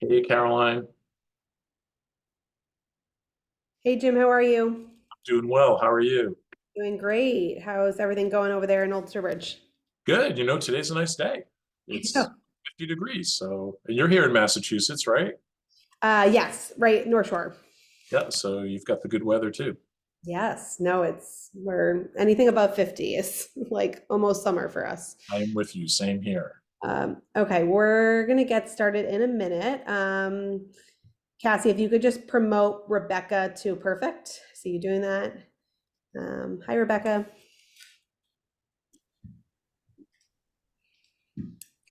Hey, Caroline. Hey Jim, how are you? Doing well. How are you? Doing great. How's everything going over there in Old Sturbridge? Good. Today's a nice day. Yeah. It's 50 degrees. And you're here in Massachusetts, right? Yes, right, North Shore. Yeah. So you've got the good weather too. Yes, no, we're anything above 50 is like almost summer for us. I am with you. Same here. Okay, we're gonna get started in a minute. Cassie, if you could just promote Rebecca to perfect. See you doing that. Hi, Rebecca.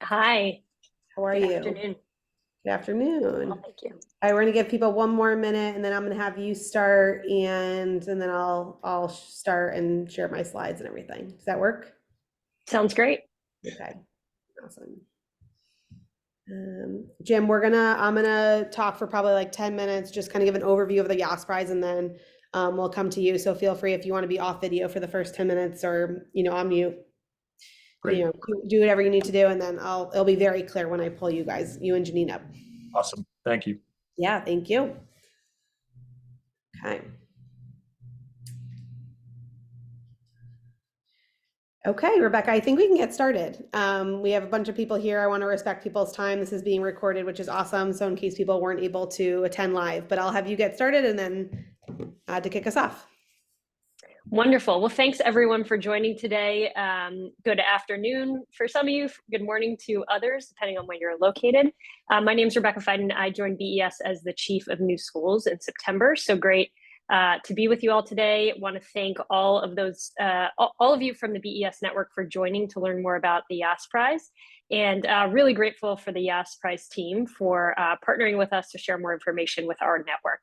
Hi, How are good you? afternoon. Good afternoon. Well, thank you. All right, we're gonna give people one more minute and then I'm gonna have you start and then I'll start and share my slides and everything. Does that work? Sounds great. Okay, awesome. Jim, I'm gonna talk for probably like 10 minutes, just kind of give an overview of the Yass Prize and then we'll come to you. So feel free if you want to be off video for the first 10 minutes or, on mute, Great. do whatever you need to do and then it'll be very clear when I pull you and Janine up. Awesome. Thank you. Yeah, thank you. Okay. Okay, Rebecca, I think we can get started. We have a bunch of people here. I want to respect people's time. This is being recorded, which is awesome. So in case people weren't able to attend live, but I'll have you get started and then to kick us off. Wonderful. Well, thanks everyone for joining today. Good afternoon for some of you. Good morning to others, depending on where you're located. My name is Rebecca Fiden. I joined BES as the Chief of New Schools in September. So great to be with you all today. Want to thank all of you from the BES network for joining to learn more about the Yass Prize. And really grateful for the Yass Prize team for partnering with us to share more information with our network.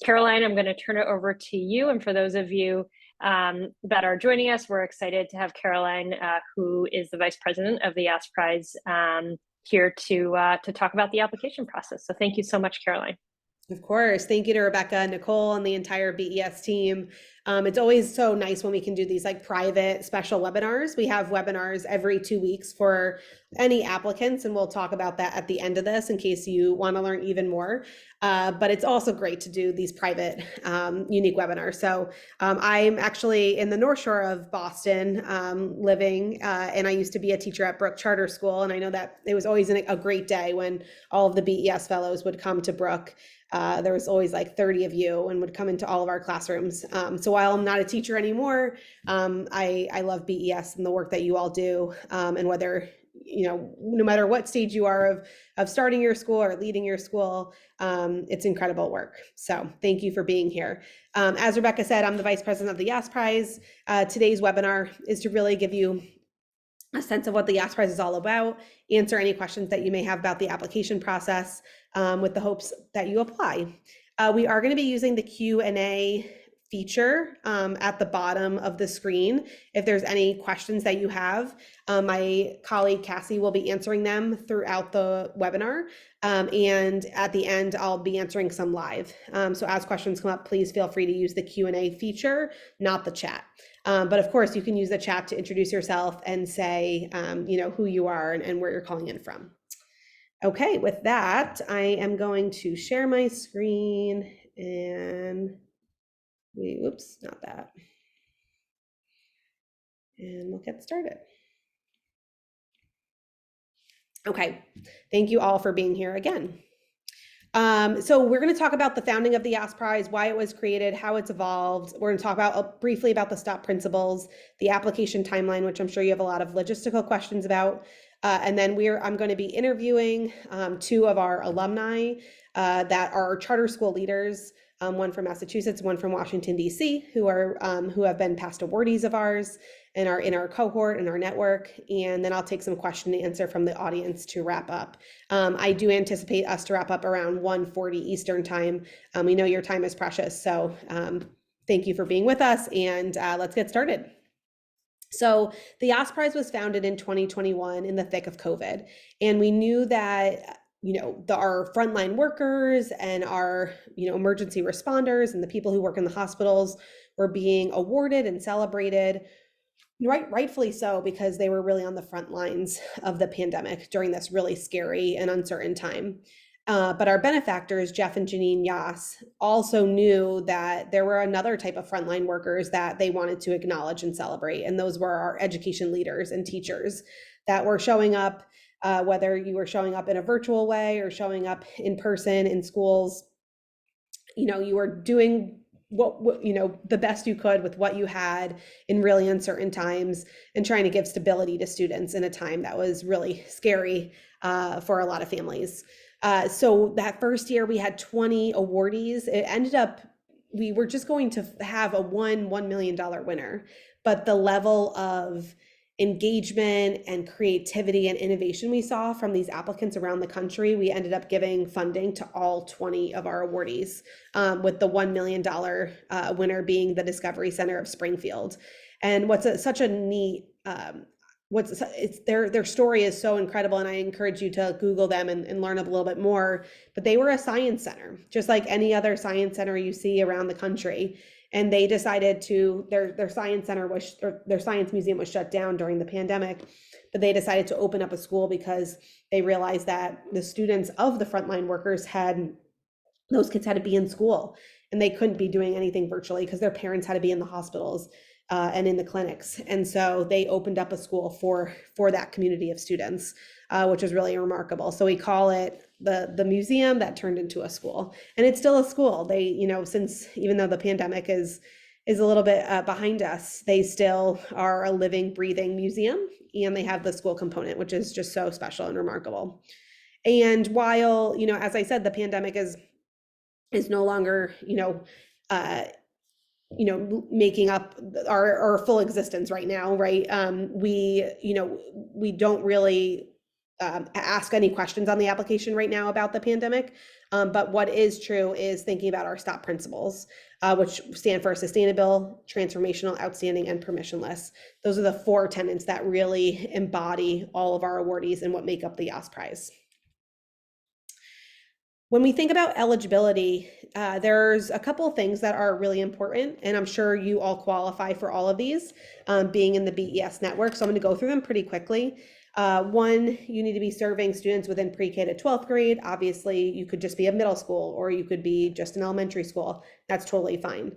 Caroline, I'm going to turn it over to you. And for those of you that are joining us, we're excited to have Caroline, who is the Vice President of the Yass Prize, here to talk about the application process. So thank you so much, Caroline. Of course. Thank you to Rebecca, Nicole, and the entire BES team. It's always so nice when we can do these like private special webinars. We have webinars every 2 weeks for any applicants, and we'll talk about that at the end of this in case you want to learn even more. But it's also great to do these private, unique webinars. So I'm actually in the North Shore of Boston living, and I used to be a teacher at Brook Charter School. And I know that it was always a great day when all of the BES fellows would come to Brook. There was always like 30 of you and would come into all of our classrooms. So while I'm not a teacher anymore, I love BES and the work that you all do. And whether, no matter what stage you are of starting your school or leading your school, it's incredible work. So thank you for being here. As Rebecca said, I'm the Vice President of the Yass Prize. Today's webinar is to really give you a sense of what the Yass Prize is all about, answer any questions that you may have about the application process, with the hopes that you apply. We are going to be using the Q&A feature at the bottom of the screen. If there's any questions that you have, my colleague Cassie will be answering them throughout the webinar. And at the end, I'll be answering some live. So as questions come up, please feel free to use the Q&A feature, not the chat. But of course, you can use the chat to introduce yourself and say, who you are and where you're calling in from. Okay, with that, I am going to share my screen and oops, not that. And we'll get started. Okay, thank you all for being here again. So we're going to talk about the founding of the Yass Prize, why it was created, how it's evolved. We're going to talk about briefly about the STOP principles, the application timeline, which I'm sure you have a lot of logistical questions about. And then I'm going to be interviewing two of our alumni that are charter school leaders, one from Massachusetts, one from Washington, D.C., who have been past awardees of ours and are in our cohort and our network. And then I'll take some question and answer from the audience to wrap up. I do anticipate us to wrap up around 1:40 Eastern time. We know your time is precious, so thank you for being with us, and let's get started. So the Yass Prize was founded in 2021 in the thick of COVID, and we knew that our frontline workers and our emergency responders and the people who work in the hospitals were being awarded and celebrated, rightfully so, because they were really on the front lines of the pandemic during this really scary and uncertain time. But our benefactors, Jeff and Janine Yass, also knew that there were another type of frontline workers that they wanted to acknowledge and celebrate. And those were our education leaders and teachers that were showing up, whether you were showing up in a virtual way or showing up in person in schools. You were doing what the best you could with what you had in really uncertain times, and trying to give stability to students in a time that was really scary for a lot of families. So that first year we had 20 awardees. It ended up, we were just going to have a $1 million winner, but the level of engagement and creativity and innovation we saw from these applicants around the country, we ended up giving funding to all 20 of our awardees, with the $1 million winner being the Discovery Center of Springfield. And what's such a neat, their story is so incredible, and I encourage you to Google them and learn a little bit more. But they were a science center, just like any other science center you see around the country. And they decided to, their science center was, or their science museum was shut down during the pandemic, but they decided to open up a school because they realized that the students of the frontline workers those kids had to be in school, and they couldn't be doing anything virtually because their parents had to be in the hospitals and in the clinics. And so they opened up a school for that community of students, which is really remarkable. So we call it the museum that turned into a school, and it's still a school. They, since, even though the pandemic is a little bit behind us, they still are a living, breathing museum, and they have the school component, which is just so special and remarkable. And while, as I said, the pandemic is no longer, making up our full existence right now, right? We don't really ask any questions on the application right now about the pandemic. But what is true is thinking about our STOP principles, which stand for sustainable, transformational, outstanding, and permissionless. Those are the 4 tenets that really embody all of our awardees and what make up the Yass Prize. When we think about eligibility, there's a couple of things that are really important, and I'm sure you all qualify for all of these, being in the BES network. So I'm going to go through them pretty quickly. One, you need to be serving students within pre-K to 12th grade. Obviously, you could just be a middle school, or you could be just an elementary school. That's totally fine.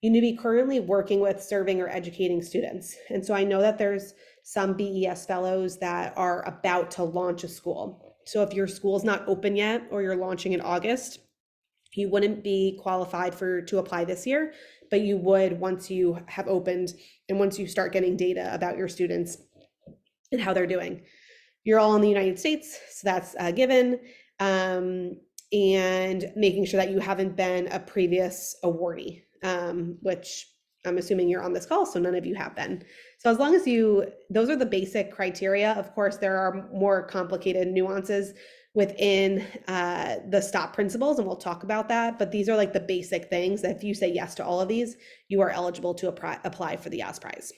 You need to be currently working with, serving, or educating students. And so I know that there's some BES fellows that are about to launch a school. So if your school's not open yet, or you're launching in August, you wouldn't be qualified to apply this year, but you would once you have opened and once you start getting data about your students and how they're doing. You're all in the United States, so that's a given. And making sure that you haven't been a previous awardee, which I'm assuming you're on this call, so none of you have been. So as long as those are the basic criteria. Of course, there are more complicated nuances within the STOP principles, and we'll talk about that. But these are like the basic things that if you say yes to all of these, you are eligible to apply for the Yass Prize.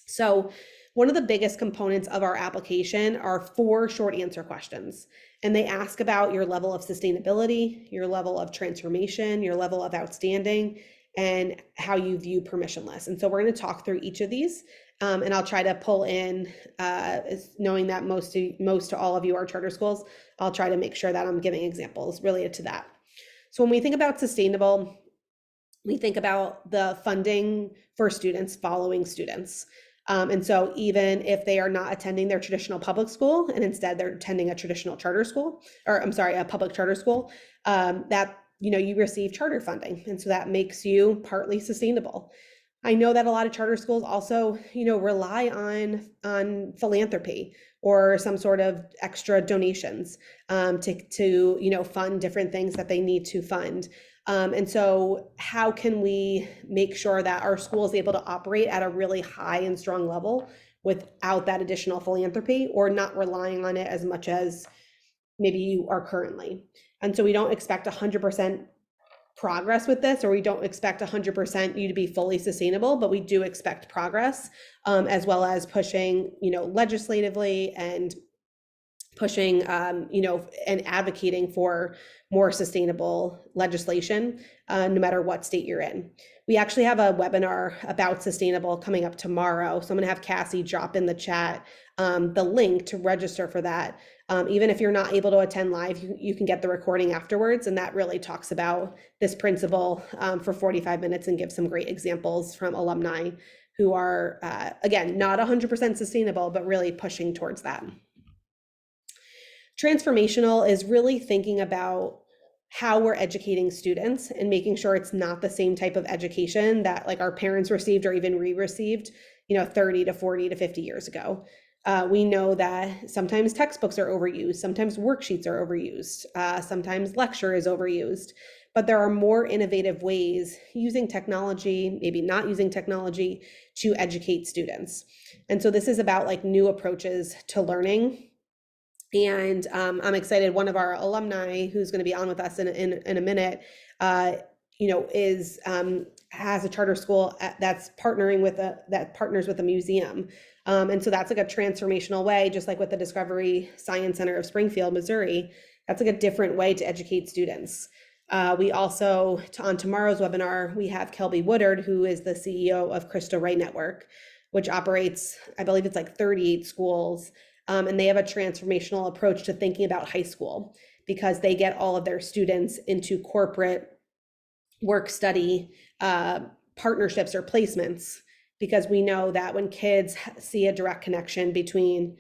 So one of the biggest components of our application are 4 short answer questions. And they ask about your level of sustainability, your level of transformation, your level of outstanding, and how you view permissionless. And so we're going to talk through each of these, and I'll try to pull in, knowing that most to all of you are charter schools, I'll try to make sure that I'm giving examples related to that. So when we think about sustainable, we think about the funding for students following students. And so even if they are not attending their traditional public school and instead they're attending a traditional charter school, or I'm sorry, a public charter school, that you receive charter funding. And so that makes you partly sustainable. I know that a lot of charter schools also, rely on philanthropy or some sort of extra donations to fund different things that they need to fund. And so how can we make sure that our school is able to operate at a really high and strong level without that additional philanthropy, or not relying on it as much as maybe you are currently? And so we don't expect 100% progress with this, or we don't expect 100% you to be fully sustainable, but we do expect progress, as well as pushing, legislatively and pushing, and advocating for more sustainable legislation, no matter what state you're in. We actually have a webinar about sustainable coming up tomorrow. So I'm going to have Cassie drop in the chat the link to register for that. Even if you're not able to attend live, you can get the recording afterwards. And that really talks about this principle for 45 minutes and gives some great examples from alumni who are, again, not 100% sustainable, but really pushing towards that. Transformational is really thinking about how we're educating students and making sure it's not the same type of education that like our parents received or even we received, 30 to 40 to 50 years ago. We know that sometimes textbooks are overused, sometimes worksheets are overused, sometimes lecture is overused, but there are more innovative ways using technology, maybe not using technology, to educate students. And so this is about like new approaches to learning. And I'm excited. One of our alumni, who's going to be on with us in a minute, has a charter school that's partnering with that partners with a museum, and so that's like a transformational way, just like with the Discovery Science Center of Springfield, Missouri. That's like a different way to educate students. We also, on tomorrow's webinar, we have Kelby Woodard, who is the CEO of Cristo Rey Network, which operates, I believe it's like 38 schools. And they have a transformational approach to thinking about high school because they get all of their students into corporate work study partnerships or placements, because we know that when kids see a direct connection between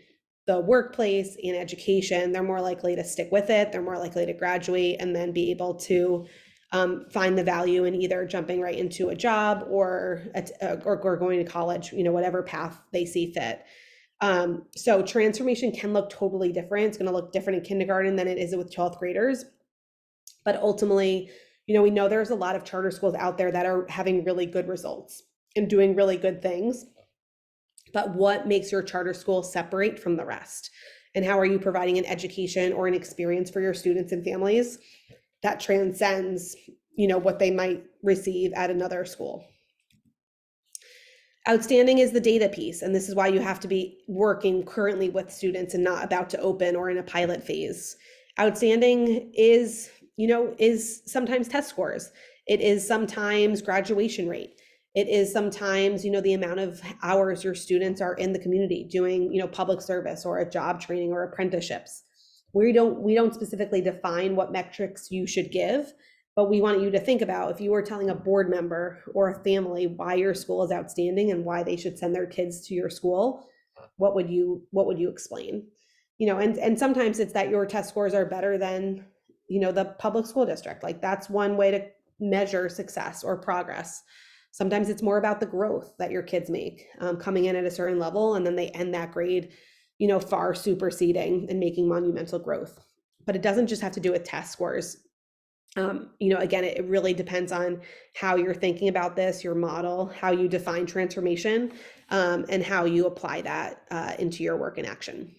the workplace and education, they're more likely to stick with it, they're more likely to graduate and then be able to find the value in either jumping right into a job or going to college, whatever path they see fit. So transformation can look totally different. It's going to look different in kindergarten than it is with 12th graders. But ultimately, we know there's a lot of charter schools out there that are having really good results and doing really good things. But what makes your charter school separate from the rest? And how are you providing an education or an experience for your students and families that transcends, what they might receive at another school? Outstanding is the data piece, and this is why you have to be working currently with students and not about to open or in a pilot phase. Outstanding is sometimes test scores. It is sometimes graduation rate. It is sometimes, the amount of hours your students are in the community doing, public service or a job training or apprenticeships. We don't specifically define what metrics you should give, but we want you to think about if you were telling a board member or a family why your school is outstanding and why they should send their kids to your school, what would you explain? And sometimes it's that your test scores are better than, the public school district. Like that's one way to measure success or progress. Sometimes it's more about the growth that your kids make, coming in at a certain level, and then they end that grade, far superseding and making monumental growth. But it doesn't just have to do with test scores. Again, it really depends on how you're thinking about this, your model, how you define transformation, and how you apply that into your work in action.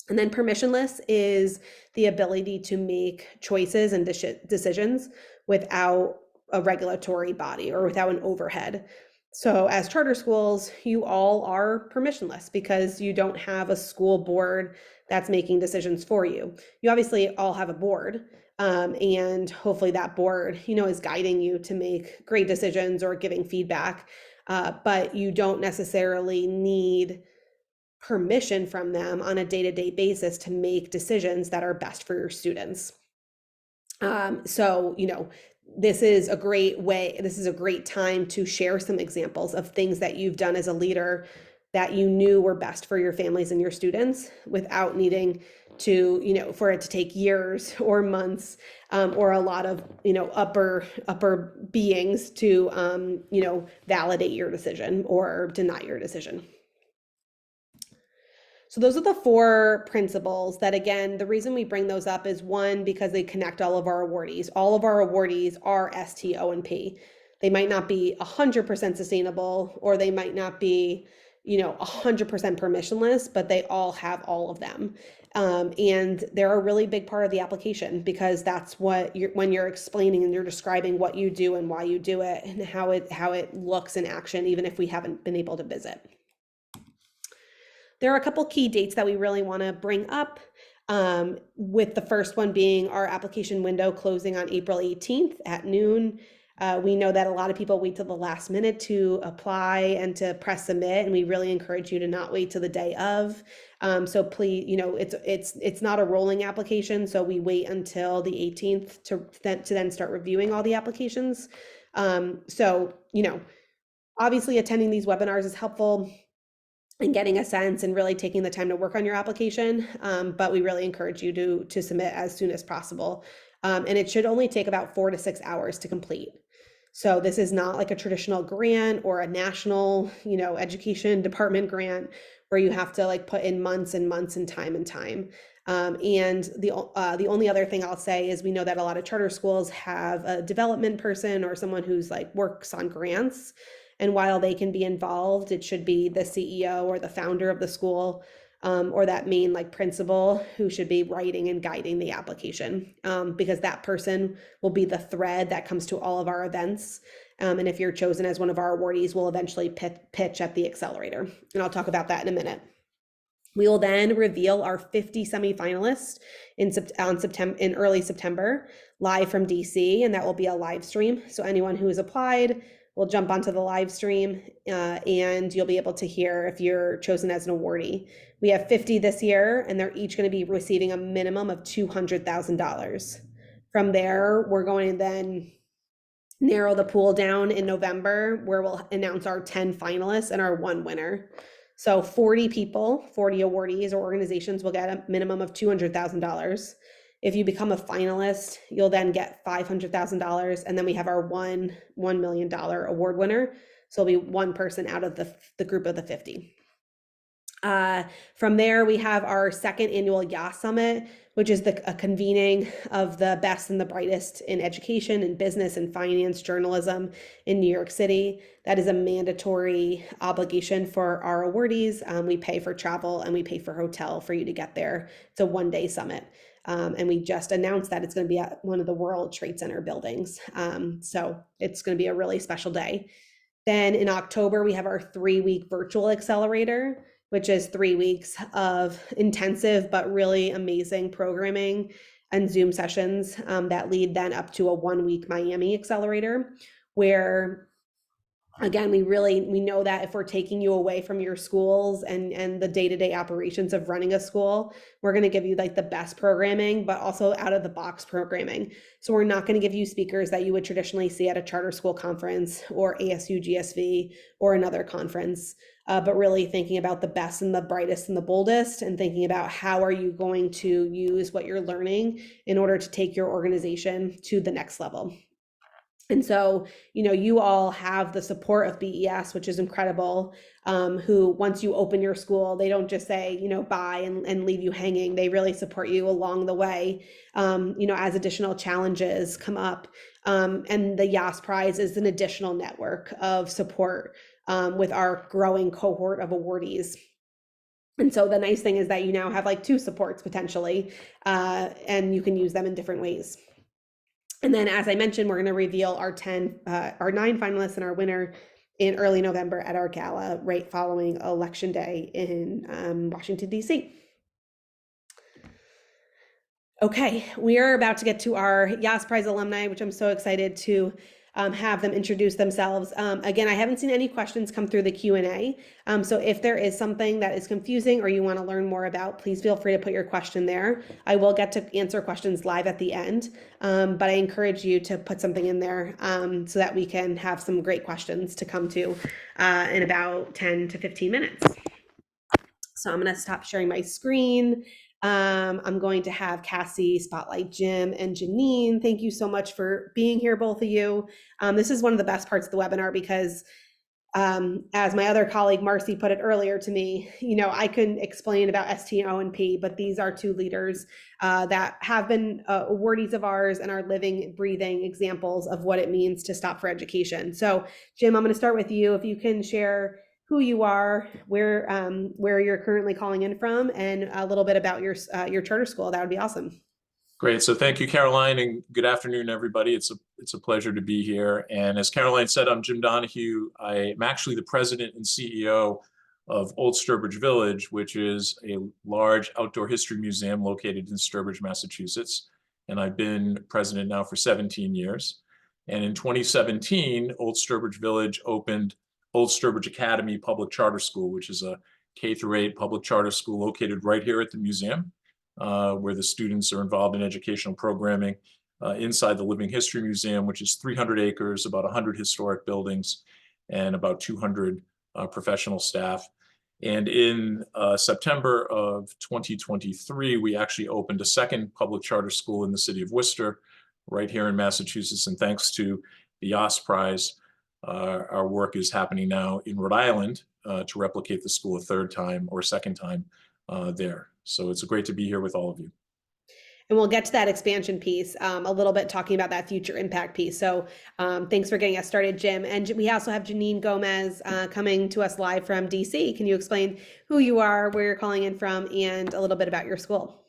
And then permissionless is the ability to make choices and decisions without a regulatory body or without an overhead. So as charter schools, you all are permissionless because you don't have a school board that's making decisions for you. You obviously all have a board, and hopefully that board, is guiding you to make great decisions or giving feedback, but you don't necessarily need permission from them on a day-to-day basis to make decisions that are best for your students. This is a great time to share some examples of things that you've done as a leader that you knew were best for your families and your students without needing to, for it to take years or months, or a lot of, upper beings to, validate your decision or deny your decision. So those are the 4 principles that, again, the reason we bring those up is one, because they connect all of our awardees. All of our awardees are STO&P. They might not be 100% sustainable, or they might not be, 100% permissionless, but they all have all of them. And they're a really big part of the application, because that's what when you're explaining and you're describing what you do and why you do it and how it looks in action, even if we haven't been able to visit. There are a couple key dates that we really want to bring up, with the first one being our application window closing on April 18th at noon. We know that a lot of people wait till the last minute to apply and to press submit, and we really encourage you to not wait till the day of. So please, it's not a rolling application, so we wait until the 18th to then start reviewing all the applications. So obviously attending these webinars is helpful and getting a sense and really taking the time to work on your application. But we really encourage you to submit as soon as possible. And it should only take about 4 to 6 hours to complete. So this is not like a traditional grant or a national, education department grant where you have to like put in months and months and time. And the only other thing I'll say is we know that a lot of charter schools have a development person or someone who's like works on grants. And while they can be involved, it should be the CEO or the founder of the school, or that main like principal who should be writing and guiding the application, because that person will be the thread that comes to all of our events. And if you're chosen as one of our awardees, we'll eventually pitch at the accelerator. And I'll talk about that in a minute. We will then reveal our 50 semifinalists in early September, live from DC, and that will be a live stream. So anyone who has applied will jump onto the live stream, and you'll be able to hear if you're chosen as an awardee. We have 50 this year, and they're each going to be receiving a minimum of $200,000. From there, we're going to then narrow the pool down in November, where we'll announce our 10 finalists and our 1 winner. So 40 people, 40 awardees or organizations will get a minimum of $200,000. If you become a finalist, you'll then get $500,000. And then we have our $1 million award winner. So it'll be one person out of the group of the 50. From there, we have our second annual Yass Summit, which is a convening of the best and the brightest in education and business and finance journalism in New York City. That is a mandatory obligation for our awardees. We pay for travel and we pay for hotel for you to get there. It's a one-day summit. And we just announced that it's going to be at one of the World Trade Center buildings. So it's going to be a really special day. Then in October, we have our 3-week virtual accelerator, which is 3 weeks of intensive but really amazing programming and Zoom sessions that lead then up to a 1-week Miami accelerator, where again, we know that if we're taking you away from your schools and the day-to-day operations of running a school, we're going to give you like the best programming, but also out of the box programming. So we're not going to give you speakers that you would traditionally see at a charter school conference or ASU GSV or another conference, but really thinking about the best and the brightest and the boldest, and thinking about how are you going to use what you're learning in order to take your organization to the next level. And so, you all have the support of BES, which is incredible, who once you open your school, they don't just say, bye and leave you hanging. They really support you along the way, as additional challenges come up. And the Yass Prize is an additional network of support with our growing cohort of awardees. And so the nice thing is that you now have like 2 supports potentially, and you can use them in different ways. And then, as I mentioned, we're going to reveal our 9 finalists and our winner in early November at our gala right following Election Day in Washington, D.C. Okay, we are about to get to our Yass Prize alumni, which I'm so excited to have them introduce themselves. Again, I haven't seen any questions come through the Q&A. So if there is something that is confusing or you want to learn more about, please feel free to put your question there. I will get to answer questions live at the end, but I encourage you to put something in there so that we can have some great questions to come to in about 10 to 15 minutes. So I'm going to stop sharing my screen. I'm going to have Cassie spotlight Jim and Janine. Thank you so much for being here, both of you. This is one of the best parts of the webinar because as my other colleague Marcy put it earlier to me, I couldn't explain about STO&P, but these are 2 leaders that have been awardees of ours and are living, breathing examples of what it means to stop for education. So Jim, I'm going to start with you. If you can share who you are, where you're currently calling in from, and a little bit about your charter school, that would be awesome. Great. So thank you, Caroline, and good afternoon, everybody. It's a pleasure to be here. And as Caroline said, I'm Jim Donahue. I am actually the president and CEO of Old Sturbridge Village, which is a large outdoor history museum located in Sturbridge, Massachusetts. And I've been president now for 17 years. And in 2017, Old Sturbridge Village opened Old Sturbridge Academy Public Charter School, which is a K-8 public charter school located right here at the museum, where the students are involved in educational programming inside the Living History Museum, which is 300 acres, about 100 historic buildings, and about 200 professional staff. And in September of 2023, we actually opened a second public charter school in the city of Worcester, right here in Massachusetts. And thanks to the Yass Prize, our work is happening now in Rhode Island to replicate the school a second time there. So it's great to be here with all of you. And we'll get to that expansion piece a little bit, talking about that future impact piece. So thanks for getting us started, Jim. And we also have Janine Gomez coming to us live from DC. Can you explain who you are, where you're calling in from, and a little bit about your school?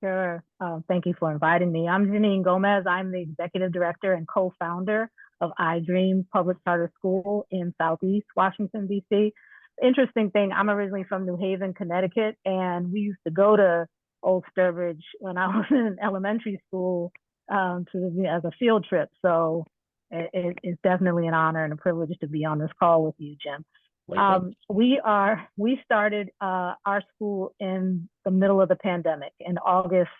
Sure. Thank you for inviting me. I'm Janine Gomez. I'm the executive director and co-founder of iDream Public Charter School in Southeast Washington, D.C. Interesting thing, I'm originally from New Haven, Connecticut, and we used to go to Old Sturbridge when I was in elementary school as a field trip. So it's definitely an honor and a privilege to be on this call with you, Jim. We started our school in the middle of the pandemic in August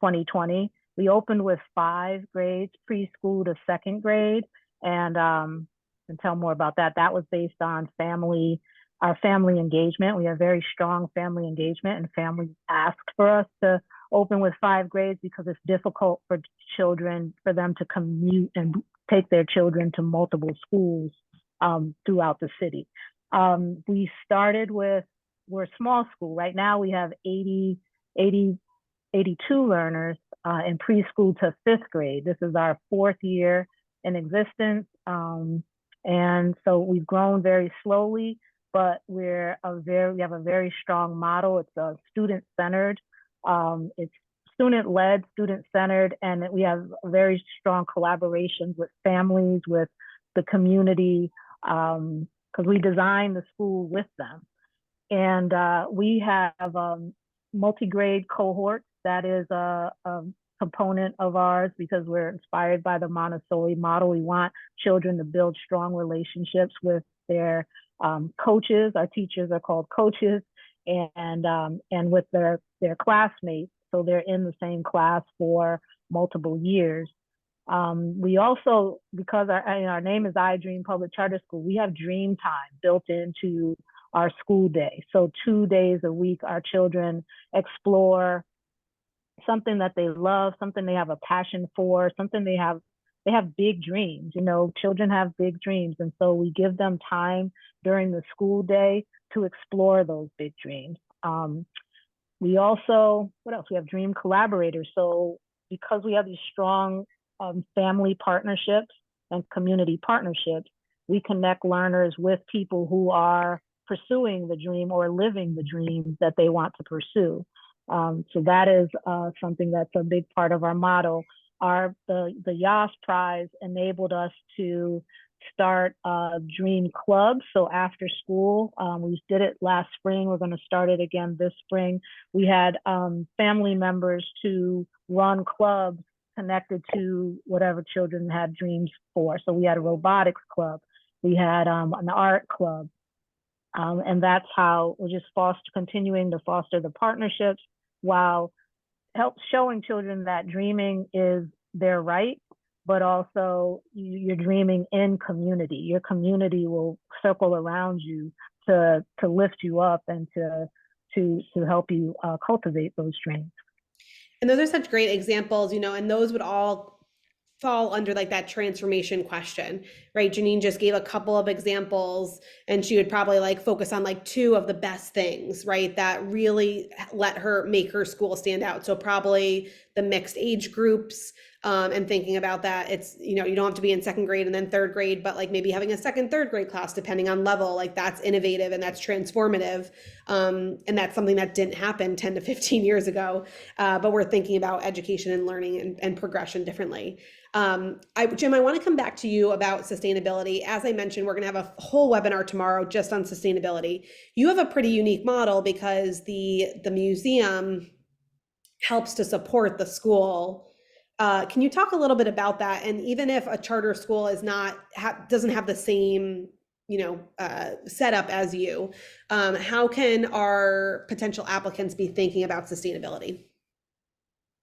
2020. We opened with 5 grades, preschool to 2nd grade, and tell more about that. That was based on our family engagement. We have very strong family engagement, and families asked for us to open with 5 grades because it's difficult for them to commute and take their children to multiple schools throughout the city. We started we're a small school. Right now we have 82 learners in preschool to 5th grade. This is our 4th year in existence. And so we've grown very slowly, but we have a very strong model. It's student-centered. It's student-led, student-centered, and we have very strong collaborations with families, with the community, because we designed the school with them. And we have multi-grade cohorts. That is a component of ours because we're inspired by the Montessori model. We want children to build strong relationships with their coaches. Our teachers are called coaches, and with their classmates. So they're in the same class for multiple years. We also, because our name is iDream Public Charter School, we have dream time built into our school day. So 2 days a week, our children explore something that they love, something they have a passion for, something they have big dreams. Children have big dreams. And so we give them time during the school day to explore those big dreams. We also, what else? We have dream collaborators. So because we have these strong family partnerships and community partnerships, we connect learners with people who are pursuing the dream or living the dream that they want to pursue. So that is something that's a big part of our model. The Yass Prize enabled us to start a dream club. So after school, we did it last spring. We're going to start it again this spring. We had family members to run clubs connected to whatever children had dreams for. So we had a robotics club. We had an art club. And that's how we're just continuing to foster the partnerships while showing children that dreaming is their right, but also you're dreaming in community. Your community will circle around you to lift you up and to help you cultivate those dreams. And those are such great examples, and those would all fall under like that transformation question, right? Janine just gave a couple of examples, and she would probably like focus on like 2 of the best things, right? That really let her make her school stand out. So probably the mixed age groups, and thinking about that, it's, you don't have to be in 2nd grade and then 3rd grade, but like maybe having a 2nd, 3rd grade class, depending on level, like that's innovative and that's transformative. And that's something that didn't happen 10 to 15 years ago. But we're thinking about education and learning and progression differently. Jim, I want to come back to you about sustainability. As I mentioned, we're going to have a whole webinar tomorrow just on sustainability. You have a pretty unique model because the museum helps to support the school Can you talk a little bit about that? And even if a charter school is not doesn't have the same setup as you, how can our potential applicants be thinking about sustainability?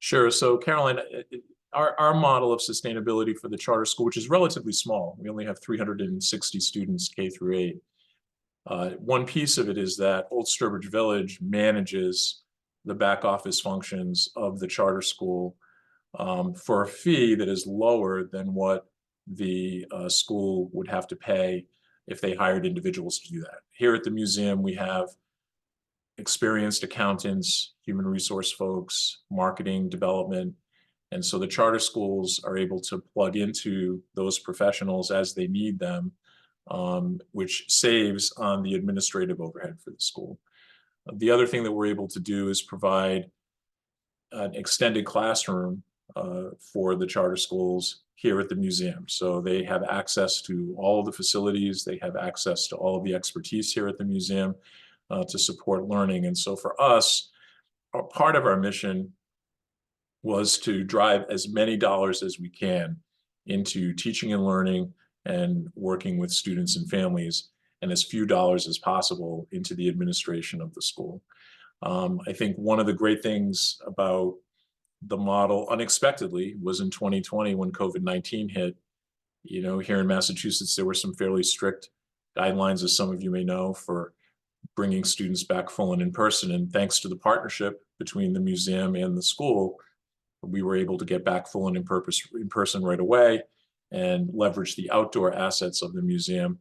Sure. So Caroline, our model of sustainability for the charter school, which is relatively small, we only have 360 students K through 8. One piece of it is that Old Sturbridge Village manages the back office functions of the charter school for a fee that is lower than what the school would have to pay if they hired individuals to do that. Here at the museum, we have experienced accountants, human resource folks, marketing, development. And so the charter schools are able to plug into those professionals as they need them, which saves on the administrative overhead for the school. The other thing that we're able to do is provide an extended classroom for the charter schools here at the museum. So they have access to all of the facilities, they have access to all of the expertise here at the museum to support learning. And so for us, part of our mission was to drive as many dollars as we can into teaching and learning and working with students and families, and as few dollars as possible into the administration of the school. I think one of the great things about the model unexpectedly was in 2020 when COVID-19 hit. Here in Massachusetts, there were some fairly strict guidelines, as some of you may know, for bringing students back full and in person. And thanks to the partnership between the museum and the school, we were able to get back full and in person right away and leverage the outdoor assets of the museum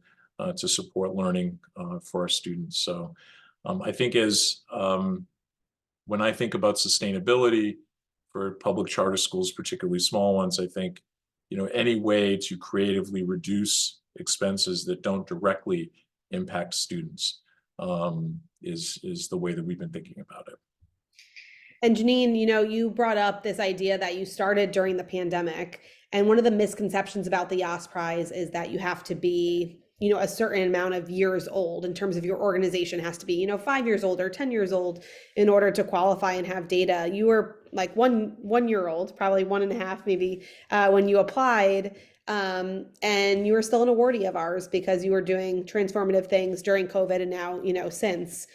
to support learning for our students. So I think when I think about sustainability for public charter schools, particularly small ones, I think, any way to creatively reduce expenses that don't directly impact students is the way that we've been thinking about it. And Janine, you brought up this idea that you started during the pandemic. And one of the misconceptions about the Yass Prize is that you have to be, a certain amount of years old in terms of your organization has to be, 5 years old or 10 years old in order to qualify and have data. You were like 1 year old, probably 1.5 maybe, when you applied. And you were still an awardee of ours because you were doing transformative things during COVID and now, since.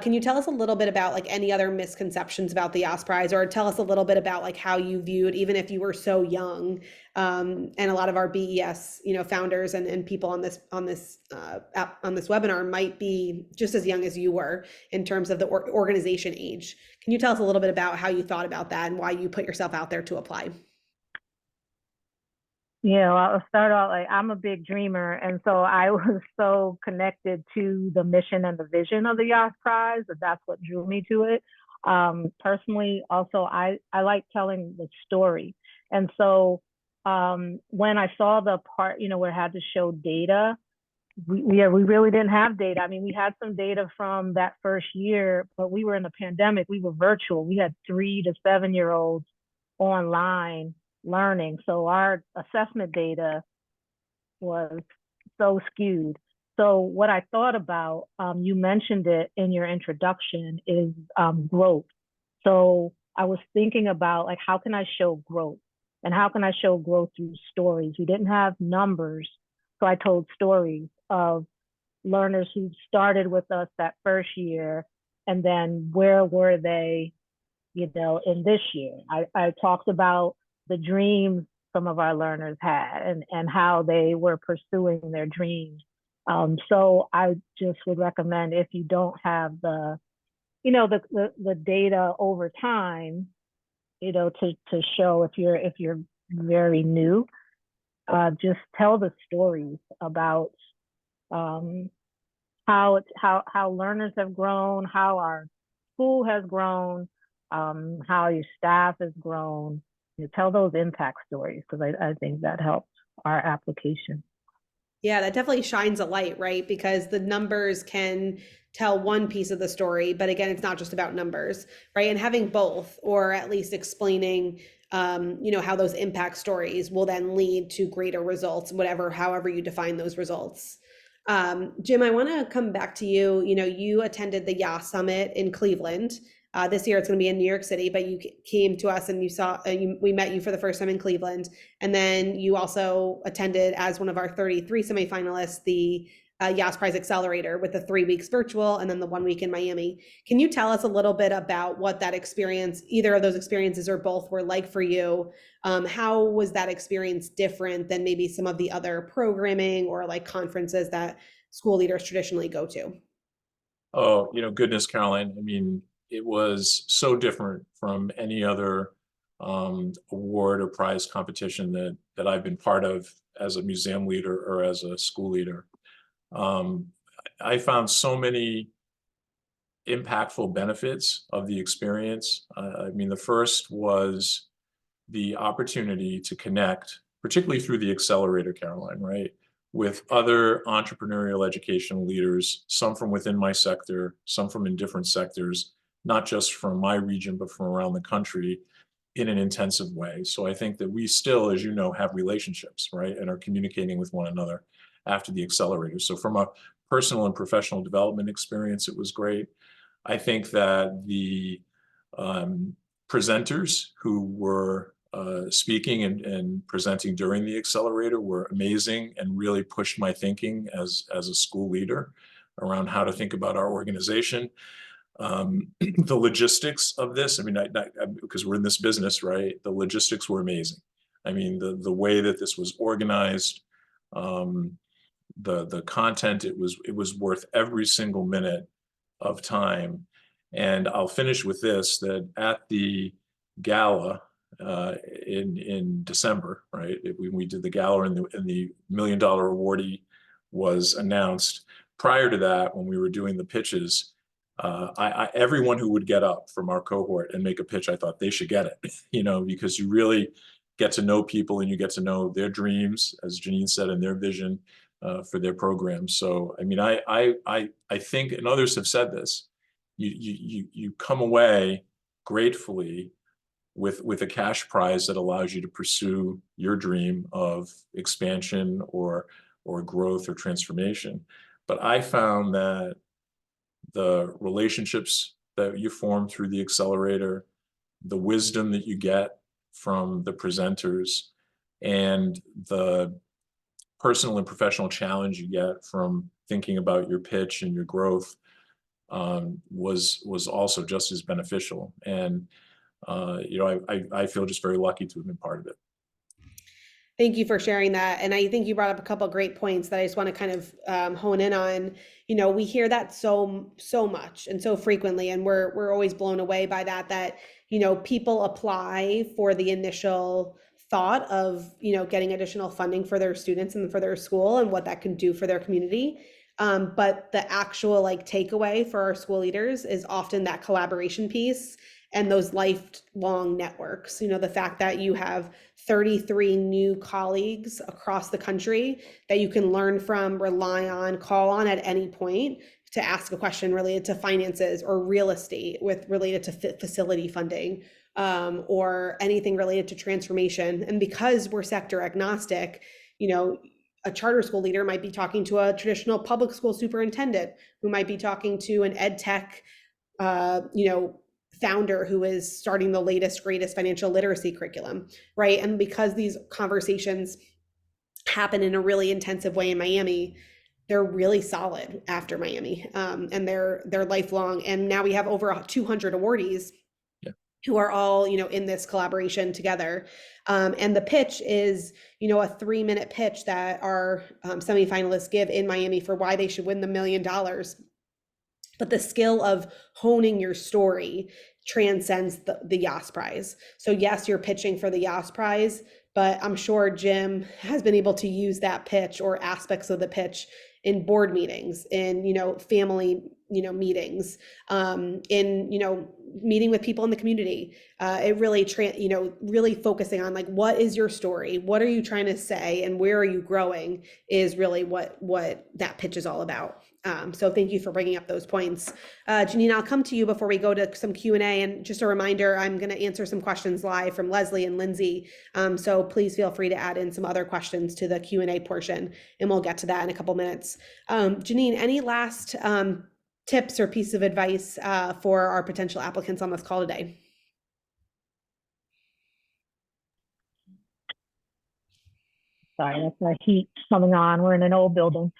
Can you tell us a little bit about like any other misconceptions about the Yass Prize, or tell us a little bit about like how you viewed, even if you were so young, and a lot of our BES, founders and people on this webinar might be just as young as you were in terms of the organization age. Can you tell us a little bit about how you thought about that and why you put yourself out there to apply? Yeah, well, I'll start out like I'm a big dreamer. And so I was so connected to the mission and the vision of the Yass Prize, that that's what drew me to it. Personally, also, I like telling the story. And so when I saw the part, where it had to show data, we really didn't have data. I mean, we had some data from that first year, but we were in the pandemic. We were virtual. We had 3 to 7 year olds online learning. So our assessment data was so skewed. So what I thought about, you mentioned it in your introduction, is growth. So I was thinking about like, how can I show growth? And how can I show growth through stories? We didn't have numbers. So I told stories of learners who started with us that first year, and then where were they, in this year. I talked about the dreams some of our learners had and how they were pursuing their dreams. So I just would recommend, if you don't have the data over time, to show if you're very new, just tell the stories about how learners have grown, how our school has grown, how your staff has grown. Tell those impact stories, because I think that helps our application. Yeah, that definitely shines a light, right? Because the numbers can tell one piece of the story, but again, it's not just about numbers, right? And having both, or at least explaining, how those impact stories will then lead to greater results, however you define those results. Jim, I want to come back to you. You attended the Yass Summit in Cleveland. This year it's going to be in New York City, but you came to us and you saw, we met you for the first time in Cleveland. And then you also attended as one of our 33 semifinalists, the Yass Prize Accelerator with the 3 weeks virtual and then the 1 week in Miami. Can you tell us a little bit about what that experience, either of those experiences or both, were like for you? How was that experience different than maybe some of the other programming or like conferences that school leaders traditionally go to? Oh, goodness, Caroline. I mean, it was so different from any other award or prize competition that I've been part of as a museum leader or as a school leader. I found so many impactful benefits of the experience. I mean, the first was the opportunity to connect, particularly through the accelerator, Caroline, right, with other entrepreneurial educational leaders, some from within my sector, some from in different sectors, not just from my region, but from around the country in an intensive way. So I think that we still, as you know, have relationships, right, and are communicating with one another after the accelerator. So from a personal and professional development experience, it was great. I think that the presenters who were speaking and presenting during the accelerator were amazing and really pushed my thinking as a school leader around how to think about our organization. The logistics of this, I mean, because we're in this business, right? The logistics were amazing. I mean, the way that this was organized, the content, it was worth every single minute of time. And I'll finish with this, that at the gala in December, right? We did the gala and the $1 million awardee was announced. Prior to that, when we were doing the pitches, everyone who would get up from our cohort and make a pitch, I thought they should get it, because you really get to know people and you get to know their dreams, as Janine said, and their vision for their program. So, I mean, I think, and others have said this, you come away gratefully with a cash prize that allows you to pursue your dream of expansion or growth or transformation. But I found that the relationships that you form through the accelerator, the wisdom that you get from the presenters, and the personal and professional challenge you get from thinking about your pitch and your growth was also just as beneficial. And I feel just very lucky to have been part of it. Thank you for sharing that. And I think you brought up a couple of great points that I just want to kind of hone in on. We hear that so much and so frequently, and we're always blown away by that, people apply for the initial thought of, getting additional funding for their students and for their school and what that can do for their community. But the actual takeaway for our school leaders is often that collaboration piece and those lifelong networks. The fact that you have 33 new colleagues across the country that you can learn from, rely on, call on at any point to ask a question related to finances or real estate related to facility funding, or anything related to transformation. And because we're sector agnostic, a charter school leader might be talking to a traditional public school superintendent who might be talking to an ed tech, founder who is starting the latest, greatest financial literacy curriculum, right? And because these conversations happen in a really intensive way in Miami, they're really solid after Miami, and they're lifelong. And now we have over 200 awardees who are all, in this collaboration together. And the pitch is, a 3-minute pitch that our semifinalists give in Miami for why they should win the $1 million. But the skill of honing your story transcends the Yass Prize. So yes, you're pitching for the Yass Prize, but I'm sure Jim has been able to use that pitch or aspects of the pitch in board meetings, in, family, meetings, in, meeting with people in the community. It really, really focusing on what is your story? What are you trying to say? And where are you growing is really what that pitch is all about. So thank you for bringing up those points. Janine, I'll come to you before we go to some Q&A. And just a reminder, I'm going to answer some questions live from Leslie and Lindsay. So please feel free to add in some other questions to the Q&A portion, and we'll get to that in a couple minutes. Janine, any last tips or piece of advice for our potential applicants on this call today? Sorry, that's the heat coming on. We're in an old building.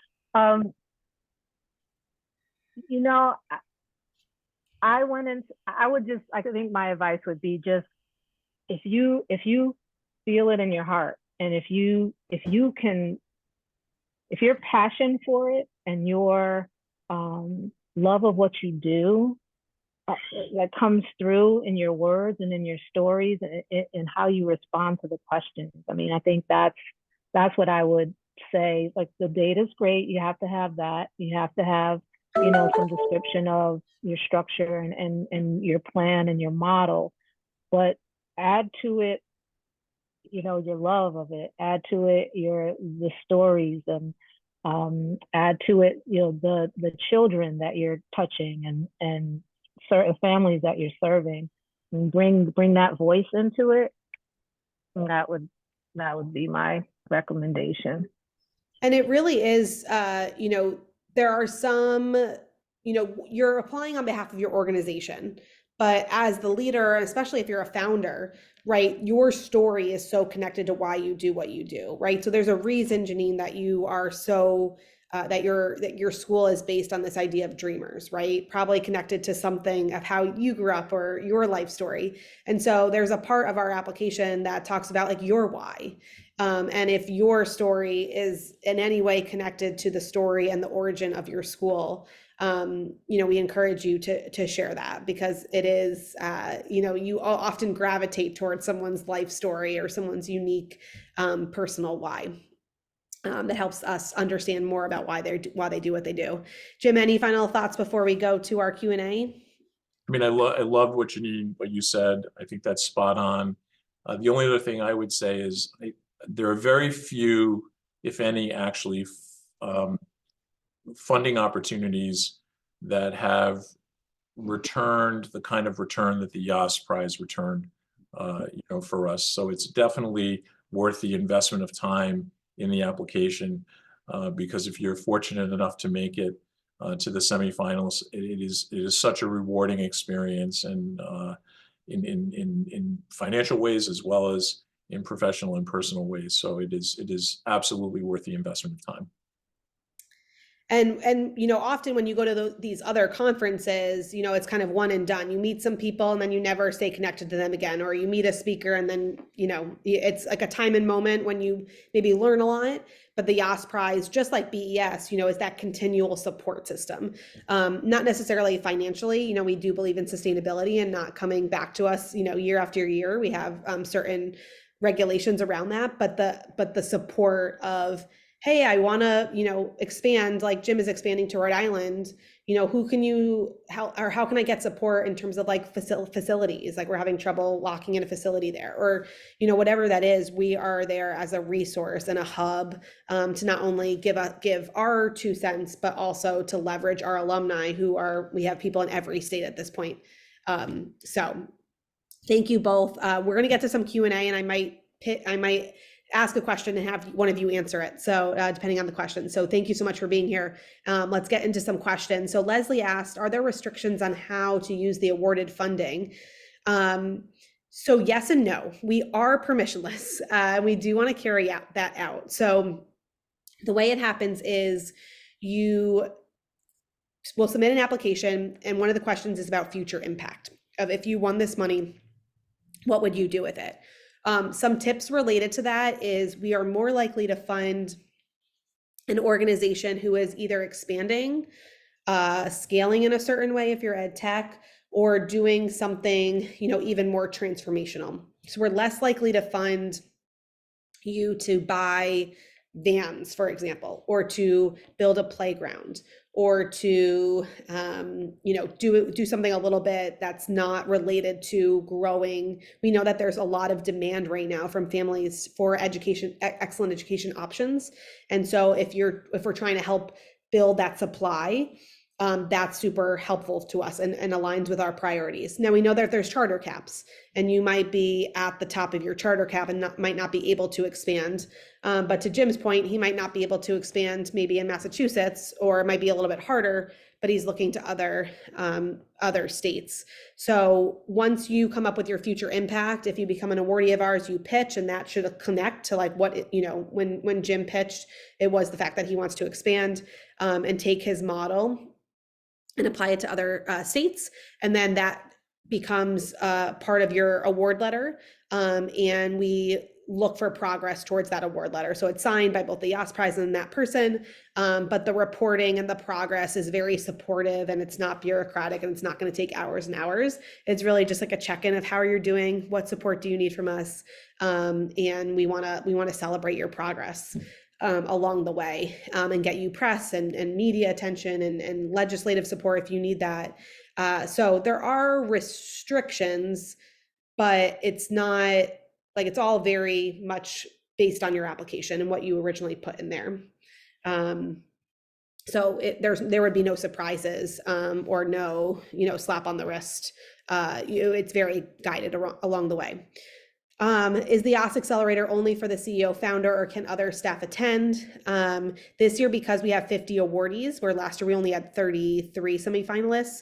You know, I think my advice would be just, if you feel it in your heart, and if your passion for it and your love of what you do that comes through in your words and in your stories and how you respond to the questions. I mean, I think that's what I would say. Like, the data's great. You have to have that. You have to have, some description of your structure and your plan and your model, but add to it, your love of it, add to it the stories, and add to it, the children that you're touching and certain families that you're serving, and bring that voice into it. And that would be my recommendation. And it really is, there are some, you're applying on behalf of your organization, but as the leader, especially if you're a founder, right, your story is so connected to why you do what you do, right? So there's a reason, Janine, that you are so, that your school is based on this idea of dreamers, right? Probably connected to something of how you grew up or your life story. And so there's a part of our application that talks about like your why. And if your story is in any way connected to the story and the origin of your school, we encourage you to share that, because it is, you often gravitate towards someone's life story or someone's unique personal why. That helps us understand more about why they do what they do. Jim, any final thoughts before we go to our Q&A? I mean, I love what you said. I think that's spot on. The only other thing I would say is there are very few, if any, actually funding opportunities that have returned the kind of return that the Yass Prize returned, for us. So it's definitely worth the investment of time in the application, because if you're fortunate enough to make it to the semifinals, it is such a rewarding experience, and in financial ways as well as in professional and personal ways. So it is absolutely worth the investment of time. And often when you go to these other conferences, it's kind of one and done. You meet some people and then you never stay connected to them again, or you meet a speaker and then, it's like a time and moment when you maybe learn a lot. But the Yass Prize, just like BES, is that continual support system. Not necessarily financially. We do believe in sustainability and not coming back to us, year after year. We have certain regulations around that, but the support of, hey, I want to, expand, like Jim is expanding to Rhode Island, who can you help, or how can I get support in terms of like facilities? Like, we're having trouble locking in a facility there, or, whatever that is, we are there as a resource and a hub to not only give our 2 cents, but also to leverage our alumni we have people in every state at this point. So thank you both. We're going to get to some Q&A, and I might ask a question and have one of you answer it. So depending on the question. So thank you so much for being here. Let's get into some questions. So Leslie asked, are there restrictions on how to use the awarded funding? So yes and no. We are permissionless. We do want to carry that out. So the way it happens is you will submit an application, and one of the questions is about future impact of, if you won this money, what would you do with it? Some tips related to that is, we are more likely to fund an organization who is either expanding, scaling in a certain way if you're ed tech, or doing something, even more transformational. So we're less likely to fund you to buy vans, for example, or to build a playground, or to do something a little bit that's not related to growing. We know that there's a lot of demand right now from families for education, excellent education options. And so if we're trying to help build that supply, that's super helpful to us and aligns with our priorities. Now we know that there's charter caps, and you might be at the top of your charter cap and might not be able to expand. But to Jim's point, he might not be able to expand maybe in Massachusetts, or it might be a little bit harder, but he's looking to other states. So once you come up with your future impact, if you become an awardee of ours, you pitch, and that should connect to like what, when Jim pitched, it was the fact that he wants to expand and take his model and apply it to other states. And then that becomes part of your award letter. And we look for progress towards that award letter. So it's signed by both the Yass Prize and that person. But the reporting and the progress is very supportive, and it's not bureaucratic, and it's not going to take hours and hours. It's really just like a check-in of how are you doing? What support do you need from us? And we want to celebrate your progress along the way, and get you press and media attention and legislative support if you need that. So there are restrictions, but it's not like, it's all very much based on your application and what you originally put in there. So there would be no surprises or no, slap on the wrist. It's very guided along the way. Is the Yass Accelerator only for the CEO founder, or can other staff attend? This year, because we have 50 awardees, where last year we only had 33 semifinalists,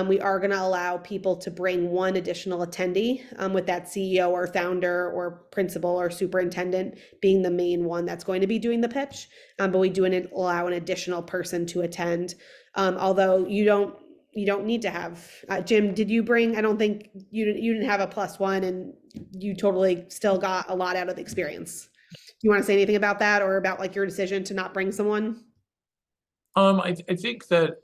we are going to allow people to bring one additional attendee, with that CEO or founder or principal or superintendent being the main one that's going to be doing the pitch. But we do allow an additional person to attend, although you don't need to have, Jim, did you bring, I don't think you didn't have a +1, and you totally still got a lot out of the experience. Do you want to say anything about that, or about like your decision to not bring someone? I think that,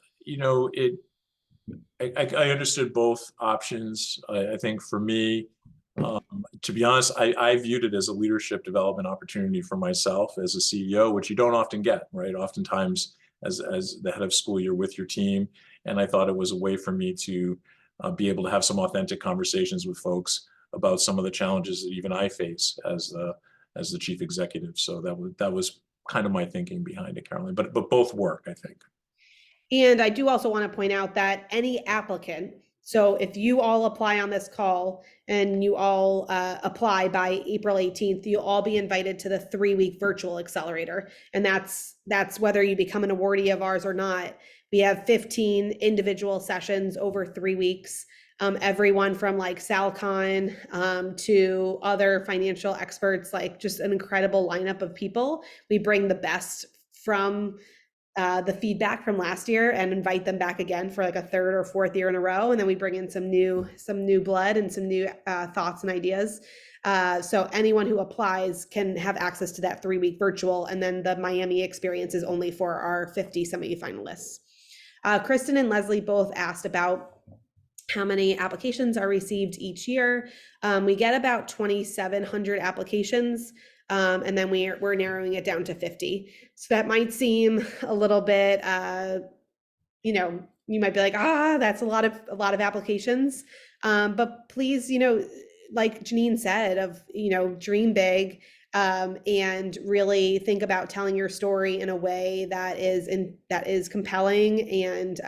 I understood both options. I think for me, to be honest, I viewed it as a leadership development opportunity for myself as a CEO, which you don't often get, right? Oftentimes as the head of school, you're with your team. And I thought it was a way for me to be able to have some authentic conversations with folks about some of the challenges that even I face as the chief executive. So that was kind of my thinking behind it, Caroline. But both work, I think. And I do also want to point out that any applicant, so if you all apply on this call and you all apply by April 18th, you'll all be invited to the 3-week virtual accelerator. And that's whether you become an awardee of ours or not. We have 15 individual sessions over 3 weeks. Everyone from like SalCon to other financial experts, like just an incredible lineup of people. We bring the best from the feedback from last year and invite them back again for like a 3rd or 4th year in a row. And then we bring in some new blood and some new thoughts and ideas. So anyone who applies can have access to that 3-week virtual. And then the Miami experience is only for our 50 semifinalists. Kristen and Leslie both asked about how many applications are received each year. We get about 2,700 applications. And then we're narrowing it down to 50. So that might seem a little bit, you might be like, that's a lot of applications. But please, like Janine said, dream big, and really think about telling your story in a way that is compelling, and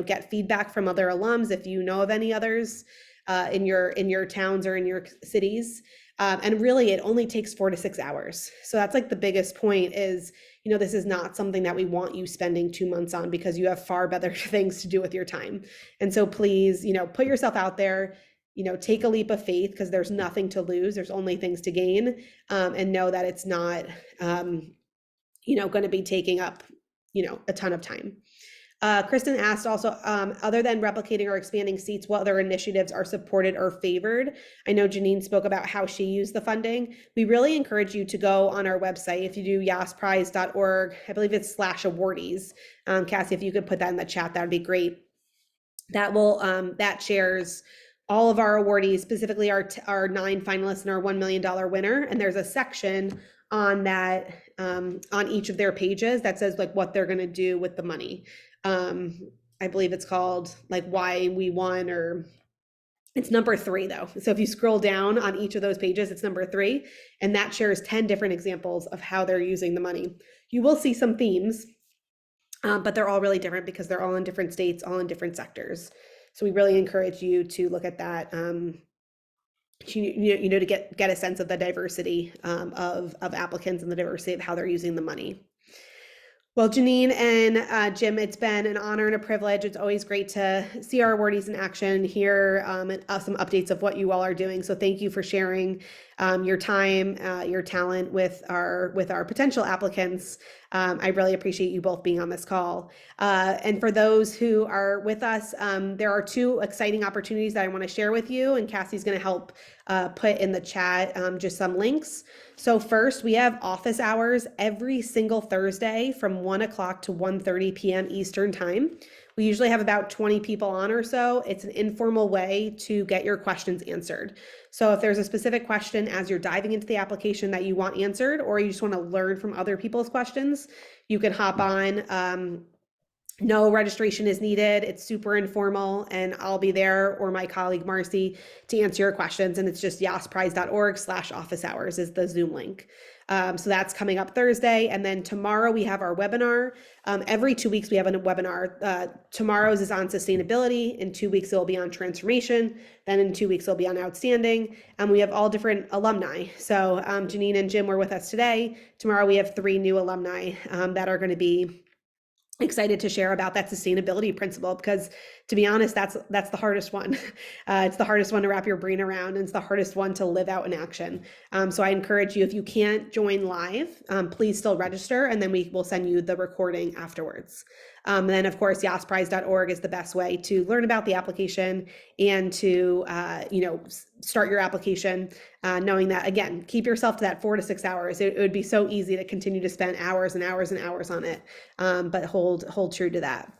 get feedback from other alums if you know of any others in your towns or in your cities. And really, it only takes 4 to 6 hours. So that's like the biggest point is, this is not something that we want you spending 2 months on, because you have far better things to do with your time. And so please, put yourself out there, take a leap of faith, because there's nothing to lose. There's only things to gain, and know that it's not, going to be taking up, a ton of time. Kristen asked also, other than replicating or expanding seats, what other initiatives are supported or favored? I know Janine spoke about how she used the funding. We really encourage you to go on our website. If you do yassprize.org, I believe it's /awardees. Cassie, if you could put that in the chat, that would be great. That shares all of our awardees, specifically our 9 finalists and our $1 million winner. And there's a section on that, on each of their pages that says like what they're going to do with the money. I believe it's called like why we won, or it's number 3 though. So if you scroll down on each of those pages, it's number 3, and that shares 10 different examples of how they're using the money. You will see some themes. But they're all really different because they're all in different states, all in different sectors. So we really encourage you to look at that, to get a sense of the diversity of applicants and the diversity of how they're using the money. Well, Janine and Jim, it's been an honor and a privilege. It's always great to see our awardees in action, hear some updates of what you all are doing. So thank you for sharing your time, your talent with our potential applicants. I really appreciate you both being on this call. And for those who are with us, there are 2 exciting opportunities that I want to share with you, and Cassie's going to help put in the chat just some links. So first, we have office hours every single Thursday from 1 o'clock to 1:30 p.m. Eastern time. We usually have about 20 people on or so. It's an informal way to get your questions answered. So if there's a specific question as you're diving into the application that you want answered, or you just want to learn from other people's questions, you can hop on. No registration is needed. It's super informal, and I'll be there, or my colleague Marcy, to answer your questions. And it's just yassprize.org/office hours is the Zoom link. So that's coming up Thursday. And then tomorrow we have our webinar. Every 2 weeks we have a webinar. Tomorrow's is on sustainability. In 2 weeks, it'll be on transformation. Then in 2 weeks, it'll be on outstanding. And we have all different alumni. So Janine and Jim were with us today. Tomorrow we have 3 new alumni that are going to be excited to share about that sustainability principle, because to be honest, that's the hardest one. It's the hardest one to wrap your brain around, and it's the hardest one to live out in action. So I encourage you, if you can't join live, please still register, and then we will send you the recording afterwards. Then of course, yassprize.org is the best way to learn about the application and to start your application, knowing that, again, keep yourself to that 4 to 6 hours. It would be so easy to continue to spend hours and hours and hours on it, but hold true to that.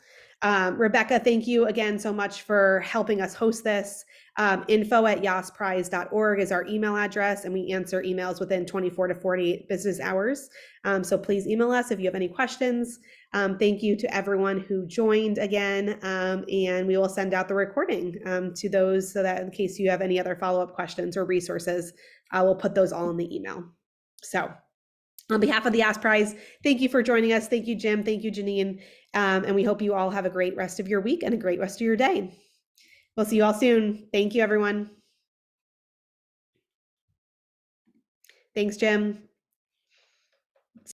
Rebecca, thank you again so much for helping us host this. info@yassprize.org is our email address, and we answer emails within 24 to 48 business hours. So please email us if you have any questions. Thank you to everyone who joined again, and we will send out the recording to those, so that in case you have any other follow-up questions or resources, I will put those all in the email. So on behalf of the Yass Prize, thank you for joining us. Thank you, Jim. Thank you, Janine. And we hope you all have a great rest of your week and a great rest of your day. We'll see you all soon. Thank you, everyone. Thanks, Jim.